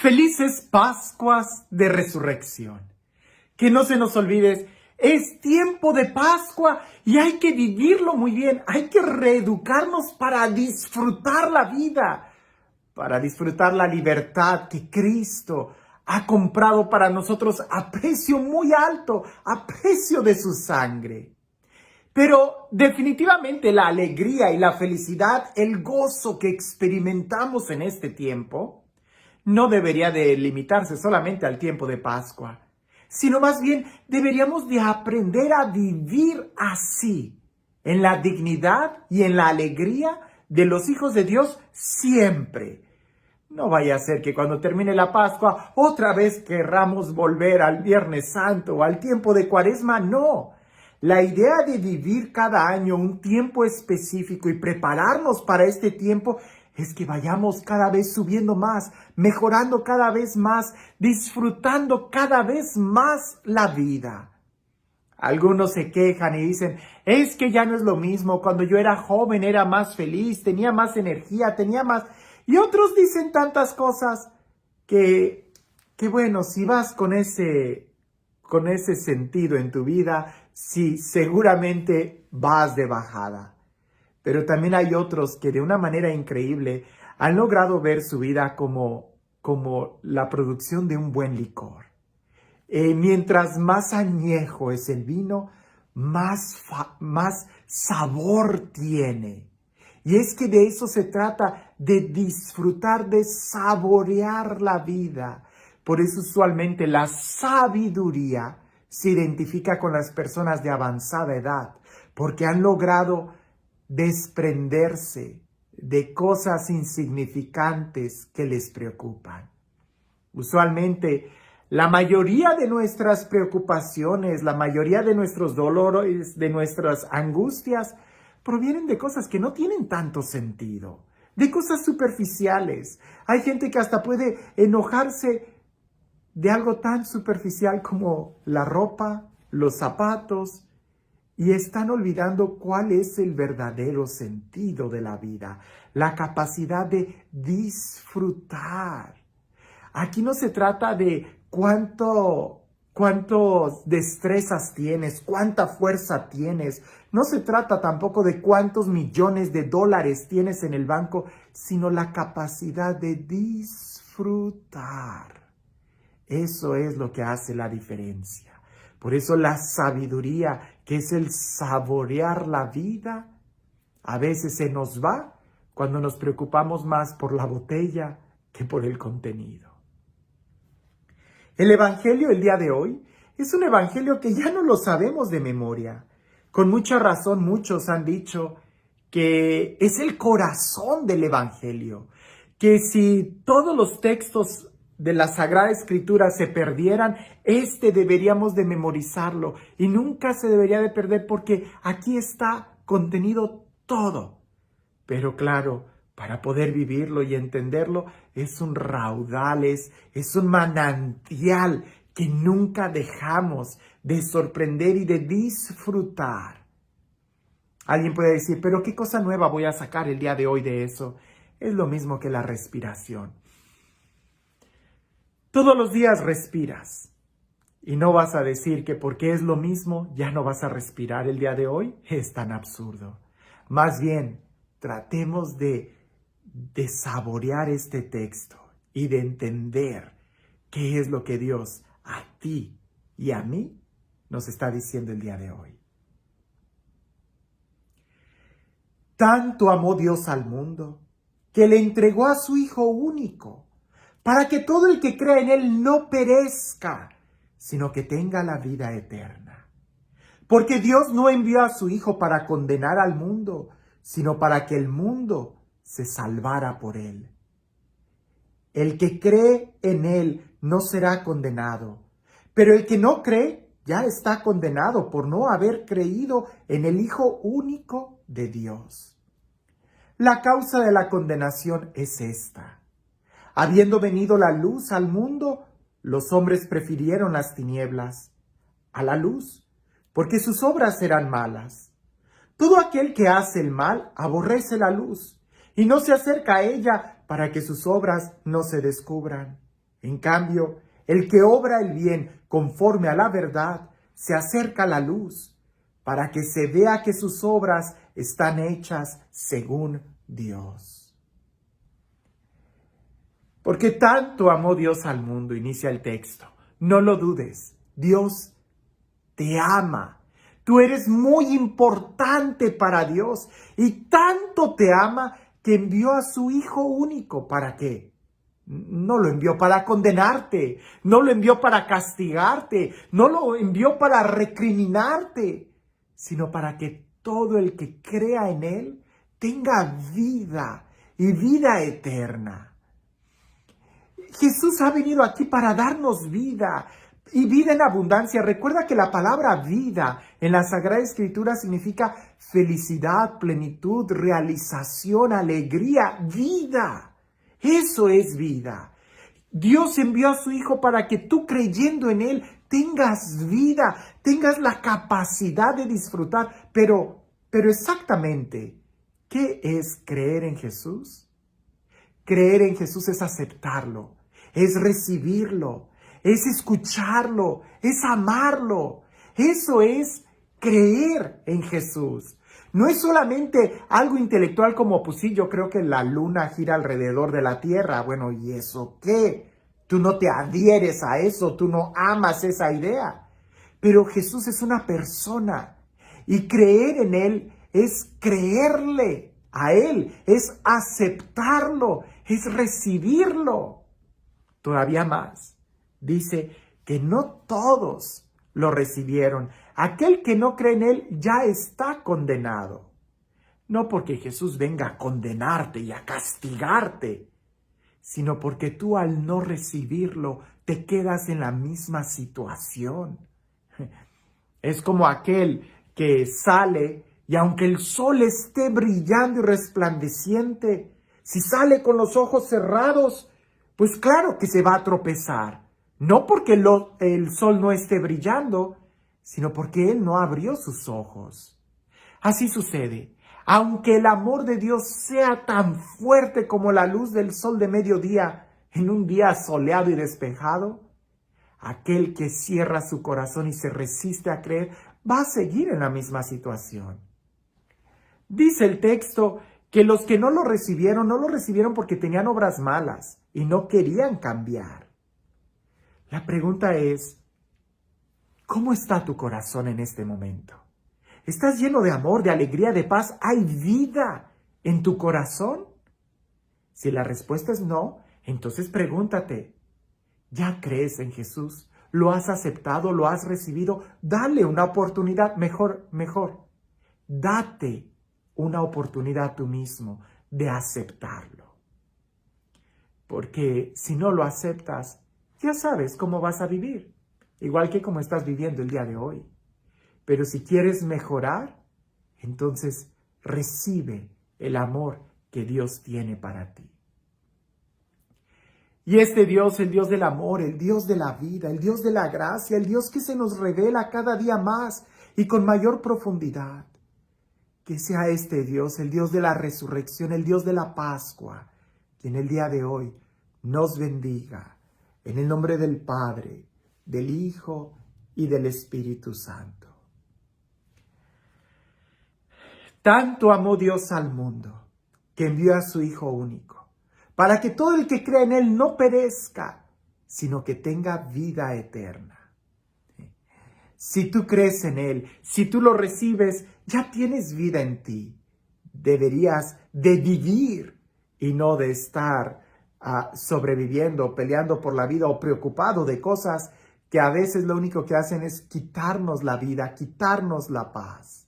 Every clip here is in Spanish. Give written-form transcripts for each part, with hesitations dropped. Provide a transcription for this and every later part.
Felices Pascuas de Resurrección. Que no se nos olvide, es tiempo de Pascua y hay que vivirlo muy bien. Hay que reeducarnos para disfrutar la vida, para disfrutar la libertad que Cristo ha comprado para nosotros a precio muy alto, a precio de su sangre. Pero definitivamente la alegría y la felicidad, el gozo que experimentamos en este tiempo, no debería de limitarse solamente al tiempo de Pascua, sino más bien deberíamos de aprender a vivir así, en la dignidad y en la alegría de los hijos de Dios siempre. No vaya a ser que cuando termine la Pascua otra vez querramos volver al Viernes Santo o al tiempo de Cuaresma. No. La idea de vivir cada año un tiempo específico y prepararnos para este tiempo es que vayamos cada vez subiendo más, mejorando cada vez más, disfrutando cada vez más la vida. Algunos se quejan y dicen, es que ya no es lo mismo, cuando yo era joven era más feliz, tenía más energía, tenía más... Y otros dicen tantas cosas que bueno, si vas con ese sentido en tu vida, sí, seguramente vas de bajada. Pero también hay otros que de una manera increíble han logrado ver su vida como la producción de un buen licor. Mientras más añejo es el vino, más sabor tiene. Y es que de eso se trata, de disfrutar, de saborear la vida. Por eso usualmente la sabiduría se identifica con las personas de avanzada edad, porque han logrado desprenderse de cosas insignificantes que les preocupan. Usualmente, la mayoría de nuestras preocupaciones, la mayoría de nuestros dolores, de nuestras angustias, provienen de cosas que no tienen tanto sentido, de cosas superficiales. Hay gente que hasta puede enojarse de algo tan superficial como la ropa, los zapatos, y están olvidando cuál es el verdadero sentido de la vida, la capacidad de disfrutar. Aquí no se trata de cuántas destrezas tienes, cuánta fuerza tienes. No se trata tampoco de cuántos millones de dólares tienes en el banco, sino la capacidad de disfrutar. Eso es lo que hace la diferencia. Por eso la sabiduría, que es el saborear la vida, a veces se nos va cuando nos preocupamos más por la botella que por el contenido. El evangelio el día de hoy es un evangelio que ya no lo sabemos de memoria. Con mucha razón muchos han dicho que es el corazón del evangelio, que si todos los textos de la Sagrada Escritura se perdieran, deberíamos de memorizarlo y nunca se debería de perder porque aquí está contenido todo. Pero claro, para poder vivirlo y entenderlo es un raudal, es un manantial que nunca dejamos de sorprender y de disfrutar. Alguien puede decir, pero ¿qué cosa nueva voy a sacar el día de hoy de eso? Es lo mismo que la respiración. Todos los días respiras y no vas a decir que porque es lo mismo ya no vas a respirar el día de hoy. Es tan absurdo. Más bien, tratemos de saborear este texto y de entender qué es lo que Dios a ti y a mí nos está diciendo el día de hoy. Tanto amó Dios al mundo que le entregó a su Hijo único, para que todo el que crea en Él no perezca, sino que tenga la vida eterna. Porque Dios no envió a su Hijo para condenar al mundo, sino para que el mundo se salvara por Él. El que cree en Él no será condenado, pero el que no cree ya está condenado por no haber creído en el Hijo único de Dios. La causa de la condenación es esta. Habiendo venido la luz al mundo, los hombres prefirieron las tinieblas a la luz, porque sus obras eran malas. Todo aquel que hace el mal aborrece la luz y no se acerca a ella para que sus obras no se descubran. En cambio, el que obra el bien conforme a la verdad se acerca a la luz para que se vea que sus obras están hechas según Dios. Porque tanto amó Dios al mundo, inicia el texto. No lo dudes, Dios te ama. Tú eres muy importante para Dios y tanto te ama que envió a su Hijo único. ¿Para qué? No lo envió para condenarte, no lo envió para castigarte, no lo envió para recriminarte, sino para que todo el que crea en Él tenga vida y vida eterna. Jesús ha venido aquí para darnos vida y vida en abundancia. Recuerda que la palabra vida en la Sagrada Escritura significa felicidad, plenitud, realización, alegría, vida. Eso es vida. Dios envió a su Hijo para que tú, creyendo en Él, tengas vida, tengas la capacidad de disfrutar. Pero exactamente, ¿qué es creer en Jesús? Creer en Jesús es aceptarlo, es recibirlo, es escucharlo, es amarlo. Eso es creer en Jesús. No es solamente algo intelectual como, pues sí, yo creo que la luna gira alrededor de la tierra. Bueno, ¿y eso qué? Tú no te adhieres a eso, tú no amas esa idea. Pero Jesús es una persona y creer en Él es creerle a Él, es aceptarlo, es recibirlo. Todavía más, dice que no todos lo recibieron. Aquel que no cree en Él ya está condenado. No porque Jesús venga a condenarte y a castigarte, sino porque tú al no recibirlo te quedas en la misma situación. Es como aquel que sale y aunque el sol esté brillando y resplandeciente, si sale con los ojos cerrados, pues claro que se va a tropezar. No porque el sol no esté brillando, sino porque él no abrió sus ojos. Así sucede. Aunque el amor de Dios sea tan fuerte como la luz del sol de mediodía en un día soleado y despejado, aquel que cierra su corazón y se resiste a creer va a seguir en la misma situación. Dice el texto que los que no lo recibieron porque tenían obras malas y no querían cambiar. La pregunta es, ¿cómo está tu corazón en este momento? ¿Estás lleno de amor, de alegría, de paz? ¿Hay vida en tu corazón? Si la respuesta es no, entonces pregúntate, ¿ya crees en Jesús? ¿Lo has aceptado? ¿Lo has recibido? Dale una oportunidad, mejor. Date una oportunidad tú mismo de aceptarlo. Porque si no lo aceptas, ya sabes cómo vas a vivir, igual que como estás viviendo el día de hoy. Pero si quieres mejorar, entonces recibe el amor que Dios tiene para ti. Y este Dios, el Dios del amor, el Dios de la vida, el Dios de la gracia, el Dios que se nos revela cada día más y con mayor profundidad, que sea este Dios, el Dios de la resurrección, el Dios de la Pascua, que en el día de hoy nos bendiga, en el nombre del Padre, del Hijo y del Espíritu Santo. Tanto amó Dios al mundo, que envió a su Hijo único, para que todo el que crea en Él no perezca, sino que tenga vida eterna. Si tú crees en Él, si tú lo recibes, ya tienes vida en ti. Deberías de vivir y no de estar sobreviviendo, peleando por la vida o preocupado de cosas que a veces lo único que hacen es quitarnos la vida, quitarnos la paz.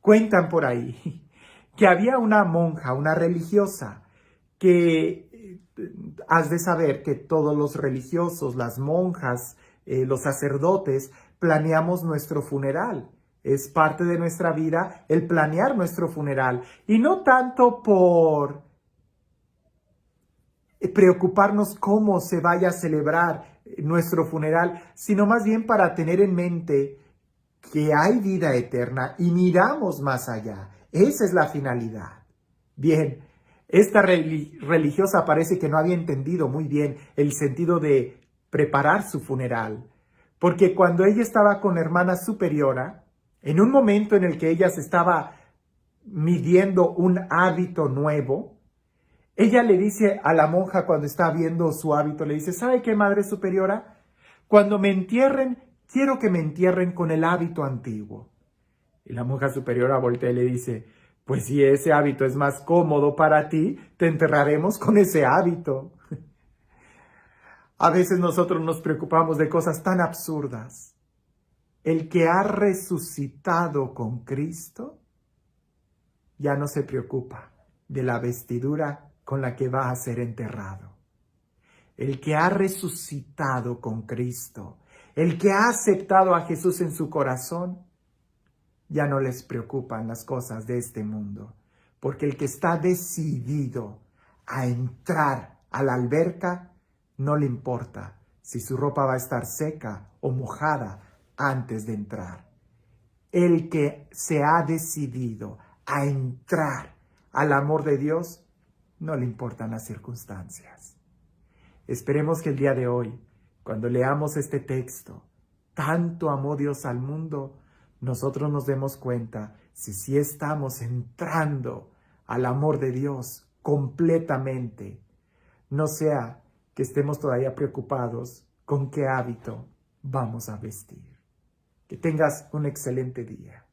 Cuentan por ahí que había una monja, una religiosa, que has de saber que todos los religiosos, las monjas, los sacerdotes, planeamos nuestro funeral. Es parte de nuestra vida el planear nuestro funeral. Y no tanto por preocuparnos cómo se vaya a celebrar nuestro funeral, sino más bien para tener en mente que hay vida eterna y miramos más allá. Esa es la finalidad. Bien, Esta religiosa parece que no había entendido muy bien el sentido de preparar su funeral, porque cuando ella estaba con la hermana superiora, en un momento en el que ella se estaba midiendo un hábito nuevo, ella le dice a la monja cuando está viendo su hábito, le dice, ¿sabe qué, madre superiora? Cuando me entierren, quiero que me entierren con el hábito antiguo. Y la monja superiora voltea y le dice, pues si ese hábito es más cómodo para ti, te enterraremos con ese hábito. A veces nosotros nos preocupamos de cosas tan absurdas. El que ha resucitado con Cristo ya no se preocupa de la vestidura con la que va a ser enterrado. El que ha resucitado con Cristo, el que ha aceptado a Jesús en su corazón, ya no les preocupan las cosas de este mundo, porque el que está decidido a entrar a la alberca, no le importa si su ropa va a estar seca o mojada antes de entrar. El que se ha decidido a entrar al amor de Dios, no le importan las circunstancias. Esperemos que el día de hoy, cuando leamos este texto, tanto amó Dios al mundo, nosotros nos demos cuenta si sí estamos entrando al amor de Dios completamente. No sea que estemos todavía preocupados con qué hábito vamos a vestir. Que tengas un excelente día.